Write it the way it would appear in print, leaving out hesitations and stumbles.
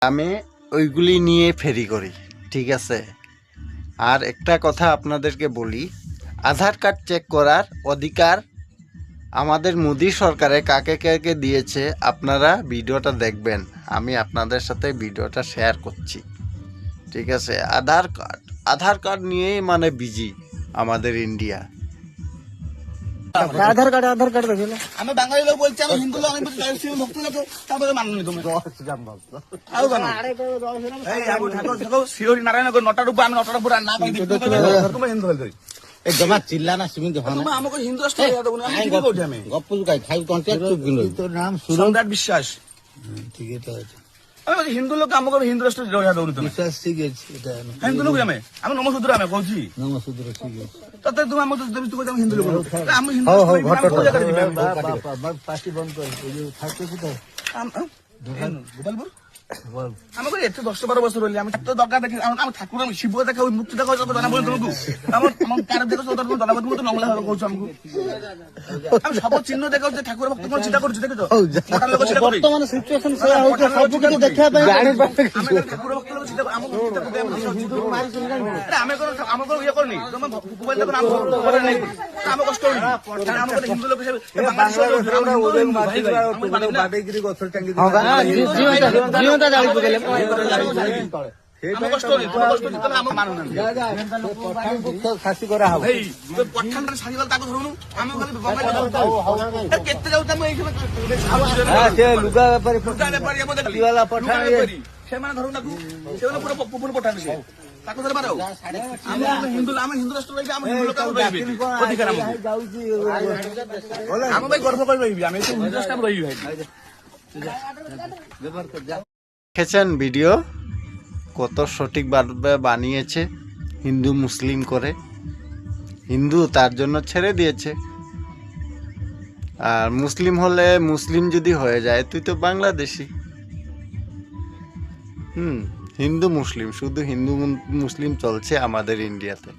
আমি ওইগুলি নিয়ে ফেরি করি, ঠিক আছে। আর একটা কথা আপনাদেরকে বলি, আধার কার্ড চেক করার অধিকার আমাদের মোদী সরকারে কাকে কাকে দিয়েছে আপনারা ভিডিওটা দেখবেন। আমি আপনাদের সাথে ভিডিওটা শেয়ার করছি, ঠিক আছে। আধার কার্ড নিয়েই মানে বিজি আমাদের ইন্ডিয়া। আধার কার্ড দেখে আমি বাঙালি লোক বলছি, আমি হিন্দু লোক, আমি ভক্ত লোক, তারপরে মাননি তুমি আরো কেন এই আবু ঠাকুর ঠাকুর শিওরি নারায়ণগর নটার উপর, আমি নটার উপর আর না পাই তুমি হিন্দু হয়ে জমা চিল্লা না সিমিন তুমি আমাকে হিন্দু রাষ্ট্র হয়ে যাবো না, আমি কি করছি আমি গপ্প জুকাই খাই কন্ট্যাক্ট চুপ গিনো তোর নাম সম্রাট বিশ্বাস। ঠিক আছে আমি বলছি হিন্দু লোক আমাকে হিন্দু রাষ্ট্র হয়ে যাবো তুমি বিশ্বাস ঠিক আছে এটা হিন্দু লোক আমি নমসূত্র আমি কইছি নমস্কার ঠিক আছে তাতে তুমি আমাকে তুমি তুমি আমি হিন্দু লোক আমি হিন্দু পার্টি বন্ধ করে থাকতে কোথায় গোপালপুর আমাকে এত 10-12 বছর হইলে আমি তো দরকার দেখি আমি ঠাকুর আমি শিব দেখা ওই মূর্তি দেখা যাবে জানা বলে তোমাকে আমার আমার কার দেখো তো তোর জানা বলে তো নংলা হবে কইছো আমাকে আমি সব চিহ্ন দেখাও যে ঠাকুর ভক্ত কোন চিন্তা করছি দেখো তো মোটা লোক চিন্তা করি বর্তমানে সিচুয়েশন সেয়া হচ্ছে সব কিছু দেখা পাই আমি ঠাকুর ভক্ত লোক চিন্তা আমি আমি কোন ইয়ে করিনি তোমার মোবাইল দেখো আমি করে নাই আমি কষ্ট করি আমি হিন্দু লোক হিসেবে বাংলাদেশ লোক বাদেগিরি গোছল টাঙ্গি জীবনটা জানি বলে আমি কষ্ট করি তুমি কষ্ট দিতে আমি মানু না খাসি করা হবে এই পঠানটা সাজিবাল তাকে ধরুন আমি খালি বাঙালি কেতে যাও তুমি এইখানে হ্যাঁ সে লুগা ব্যাপারে ব্যাপারে আমাদের দিওয়ালা পঠান সে মানে ধরুন না সে মানে পুরো পঠান সে তাকে ধরে পারো আমি হিন্দু রাষ্ট্র লাগবে আমি হিন্দু লোক রইবি অধিকার আমি আমি ভাই গর্ব করে রইবি আমি হিন্দু রাষ্ট্র রইবি ভাই দেখেছেন ভিডিও কত সঠিকভাবে বানিয়েছে, হিন্দু মুসলিম করে। হিন্দু তার জন্য ছেড়ে দিয়েছে, আর মুসলিম হলে মুসলিম যদি হয়ে যায় তুই তো বাংলাদেশি। হিন্দু মুসলিম, শুধু হিন্দু মুসলিম চলছে আমাদের ইন্ডিয়াতে।